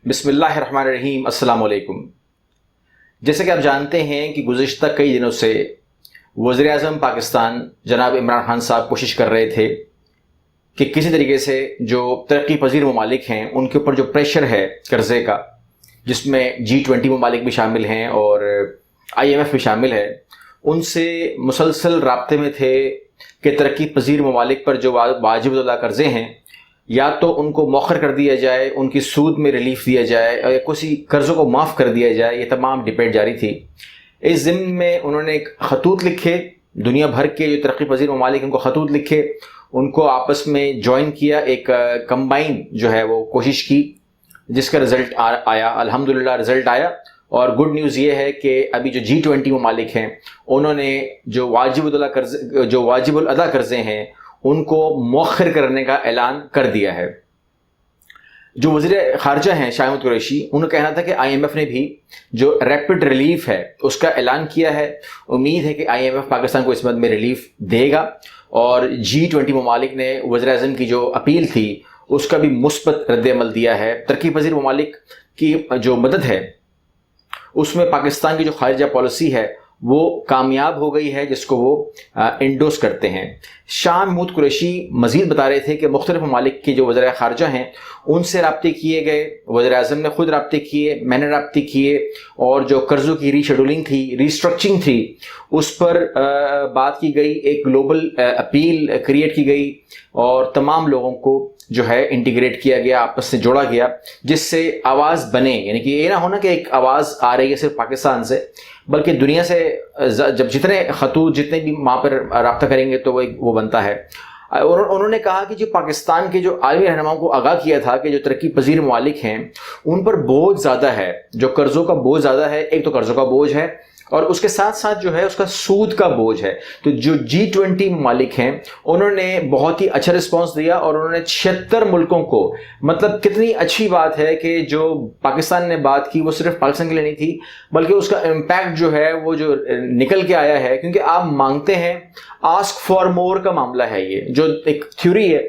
बिस्मिल्लाहिर्रहमानिर्रहीम, अस्सलाम वालेकुम। जैसे कि आप जानते हैं कि गुज़िश्ता कई दिनों से वज़ीर-ए-आज़म पाकिस्तान जनाब इमरान खान साहब कोशिश कर रहे थे कि किसी तरीके से जो तरक्की पजीर ममालिक हैं उनके ऊपर जो प्रेशर है कर्ज़े का, जिसमें G20 ममालिक भी शामिल हैं और IMF भी शामिल है, उनसे मुसलसल राब्ते में थे कि तरक्की पजीर ममालिक पर जो वाजिब-उल-अदा कर्ज़े हैं या तो उनको मौखर कर दिया जाए, उनकी सूद में रिलीफ दिया जाए या किसी कर्ज़ों को माफ़ कर दिया जाए। ये तमाम डिबेट जारी थी। इस ज़िम्न में उन्होंने एक खतूत लिखे, दुनिया भर के जो तरक्की पजीर ममालिक उनको खतूत लिखे, उनको आपस में जॉइन किया, एक कंबाइन जो है वो कोशिश की, जिसका रिज़ल्ट आया। अल्हम्दुलिल्लाह रिज़ल्ट आया। और गुड न्यूज़ ये है कि अभी जो G20 ममालिक हैं उन्होंने जो वाजिबुल अदा कर्ज़े हैं उनको मौखर करने का ऐलान कर दिया है। जो वज़ीर ख़ारजा हैं शाहिद कुरैशी, उन्होंने कहना था कि IMF ने भी जो रैपिड रिलीफ है उसका ऐलान किया है। उम्मीद है कि IMF पाकिस्तान को इस मद में रिलीफ देगा। और G20 ममालिक ने वज़ीर-ए-आज़म की जो अपील थी उसका भी मुस्बत रद्द-ए-अमल दिया है। तरक्की पजीर ममालिक की जो मदद है उसमें पाकिस्तान की जो खारिजा पॉलिसी है वो कामयाब हो गई है, जिसको वो इंडोर्स करते हैं। शाह महमूद कुरैशी मज़ीद बता रहे थे कि मुख्तलिफ ममालिक के जो वज़ीर ख़ारजा हैं उनसे राब्ते किए गए, वज़ीर-ए-आज़म ने ख़ुद राब्ते किए, मैंने राब्ते किए, और जो कर्ज़ों की रीशेड्यूलिंग थी, रीस्ट्रक्चरिंग थी, उस पर बात की गई। एक ग्लोबल अपील क्रिएट की गई और तमाम लोगों को जो है इंटीग्रेट किया गया, आपस से जोड़ा गया, जिससे आवाज़ बने। यानी कि ये ना होना कि एक आवाज़ आ रही है सिर्फ पाकिस्तान से, बल्कि दुनिया से जब जितने खतूत जितने भी वहाँ पर रब्ता करेंगे तो वो बनता है। उन्होंने कहा कि जो पाकिस्तान के जो आलमी रहनुमाओं को आगाह किया था कि जो तरक्की पजीर ममालिक हैं उन पर बोझ ज़्यादा है, जो कर्ज़ों का बोझ ज़्यादा है। एक तो कर्ज़ों का बोझ है और उसके साथ साथ जो है उसका सूद का बोझ है। तो जो G20 ममालिक हैं उन्होंने बहुत ही अच्छा रिस्पांस दिया और उन्होंने 76 मुल्कों को, मतलब कितनी अच्छी बात है कि जो पाकिस्तान ने बात की वो सिर्फ पाकिस्तान के लिए नहीं थी, बल्कि उसका इम्पैक्ट जो है वो जो निकल के आया है, क्योंकि आप मांगते हैं, आस्क फॉर मोर का मामला है। ये जो एक थ्योरी है,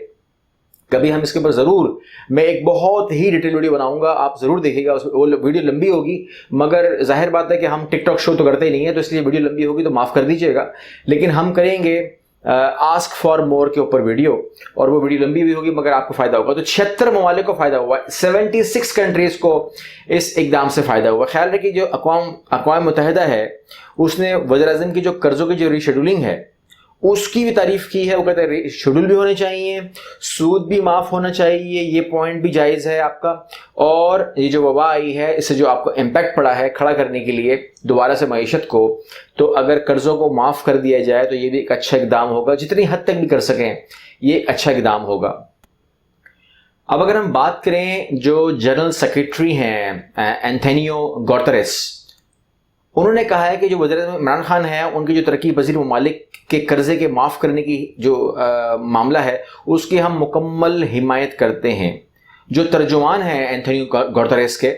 कभी हम इसके ऊपर ज़रूर, मैं एक बहुत ही डिटेल वीडियो बनाऊंगा, आप ज़रूर देखिएगा। वो वीडियो लंबी होगी, मगर जाहिर बात है कि हम टिकटॉक शो तो करते ही नहीं है, तो इसलिए वीडियो लंबी होगी तो माफ़ कर दीजिएगा। लेकिन हम करेंगे आस्क फॉर मोर के ऊपर वीडियो, और वो वीडियो लंबी भी होगी मगर आपको फ़ायदा होगा। तो 76 ममालिक को फ़ायदा हुआ, 76 कंट्रीज़ को इस इक़दाम से फ़ायदा हुआ। ख्याल रखिए जो अक़वाम मुत्तहिदा है उसने वज़ीर-ए-आज़म की जो कर्ज़ों की जो रीशेड्यूलिंग है उसकी भी तारीफ की है। वो कहते हैं शेड्यूल भी होने चाहिए, सूद भी माफ़ होना चाहिए, ये पॉइंट भी जायज़ है आपका। और ये जो वबा आई है इससे जो आपको इम्पैक्ट पड़ा है खड़ा करने के लिए दोबारा से मईशत को, तो अगर कर्ज़ों को माफ़ कर दिया जाए तो ये भी एक अच्छा इक़दाम होगा। जितनी हद तक भी कर सकें ये अच्छा इक़दाम होगा। अब अगर हम बात करें जो जनरल सेक्रेटरी हैं एंथोनियो गुतेरेस, उन्होंने कहा है कि जो वज़ीर-ए-आज़म इमरान खान है उनकी जो तरक्की पजीर ममालिक के कर्ज़े के माफ़ करने की जो मामला है उसकी हम मुकम्मल हिमायत करते हैं। जो तर्जुमान हैं एंथोनियो गुतेरेस के,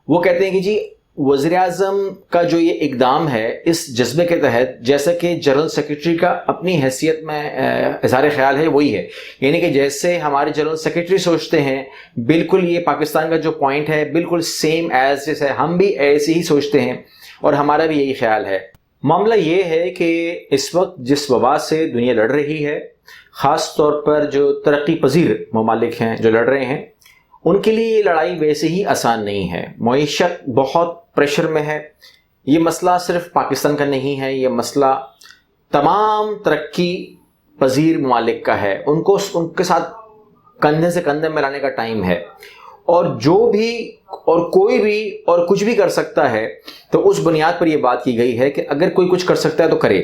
वो कहते हैं कि जी वज़ीर-ए-आज़म का जो ये इक़दाम है इस जज्बे के तहत, जैसा कि जनरल सेक्रेटरी का अपनी हैसियत में इज़हार ख़याल है वही है, यानी कि जैसे हमारे जनरल सेक्रेटरी सोचते हैं बिल्कुल ये पाकिस्तान का जो पॉइंट है बिल्कुल सेम एज़ जैसे हम भी ऐसे ही सोचते हैं और हमारा भी यही ख्याल है। मामला ये है कि इस वक्त जिस वबा से दुनिया लड़ रही है, ख़ास तौर पर जो तरक्की पजीर ममालिक हैं जो लड़ रहे हैं, उनके लिए ये लड़ाई वैसे ही आसान नहीं है। मईशत बहुत प्रेशर में है। ये मसला सिर्फ पाकिस्तान का नहीं है, ये मसला तमाम तरक्की पजीर ममालिक का है। उनको उनके साथ कंधे से कंधे मिलाने का टाइम है, और जो भी और कोई भी और कुछ भी कर सकता है। तो उस बुनियाद पर यह बात की गई है कि अगर कोई कुछ कर सकता है तो करे,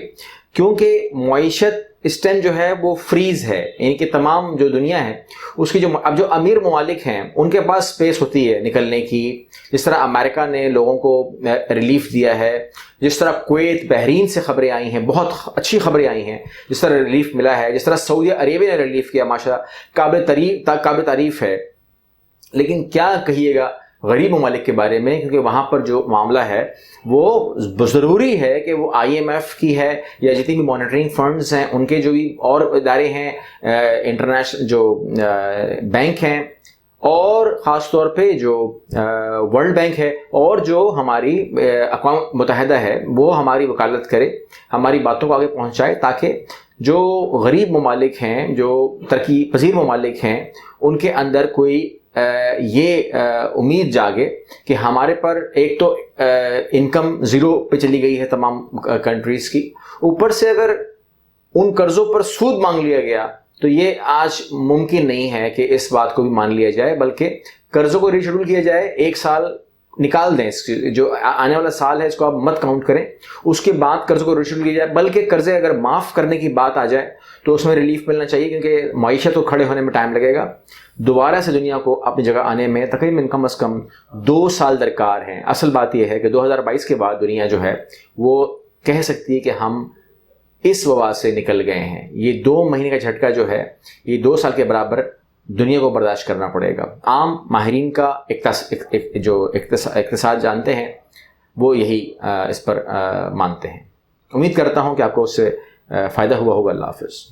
क्योंकि मईशत इस टाइम जो है वो फ्रीज है। यानी कि तमाम जो दुनिया है उसकी जो अब जो अमीर ममालिक हैं उनके पास स्पेस होती है निकलने की। जिस तरह अमेरिका ने लोगों को रिलीफ दिया है, जिस तरह कुवैत बहरीन से खबरें आई हैं, बहुत अच्छी खबरें आई हैं, जिस तरह रिलीफ मिला है, जिस तरह सऊदी अरेबिया ने रिलीफ किया, माशाल्लाह काबिल तारीफ है। लेकिन क्या कहिएगा गरीब ममालिक के बारे में, क्योंकि वहाँ पर जो मामला है वो ज़रूरी है कि वो IMF की है या जितनी भी मॉनिटरिंग फंड्स हैं उनके जो भी और इदारे हैं, इंटरनेशनल जो बैंक हैं اور خاص طور پہ جو ورلڈ بینک ہے اور جو ہماری اقوام متحدہ ہے وہ ہماری وکالت کرے، ہماری باتوں کو آگے پہنچائے، تاکہ جو غریب ممالک ہیں، جو ترقی پذیر ممالک ہیں، ان کے اندر کوئی یہ امید جاگے کہ ہمارے پر ایک تو انکم زیرو پہ چلی گئی ہے تمام کنٹریز کی، اوپر سے اگر ان قرضوں پر سود مانگ لیا گیا تو یہ آج ممکن نہیں ہے کہ اس بات کو بھی مان لیا جائے، بلکہ قرضوں کو ریشیڈول کیا جائے، ایک سال نکال دیں، اس جو آنے والا سال ہے اس کو آپ مت کاؤنٹ کریں، اس کے بعد قرضوں کو ریشیڈول کیا جائے، بلکہ قرضے اگر معاف کرنے کی بات آ جائے تو اس میں ریلیف ملنا چاہیے، کیونکہ معیشت کو کھڑے ہونے میں ٹائم لگے گا، دوبارہ سے دنیا کو اپنی جگہ آنے میں تقریباً کم از کم 2 سال درکار ہیں۔ اصل بات یہ ہے کہ 2022 کے بعد دنیا جو ہے وہ کہہ سکتی ہے کہ ہم اس وبا سے نکل گئے ہیں۔ یہ 2 مہینے کا جھٹکا جو ہے یہ 2 سال کے برابر دنیا کو برداشت کرنا پڑے گا۔ عام ماہرین کا جو اقتصاد جانتے ہیں وہ یہی اس پر مانتے ہیں۔ امید کرتا ہوں کہ آپ کو اس سے فائدہ ہوا ہوگا۔ اللہ حافظ۔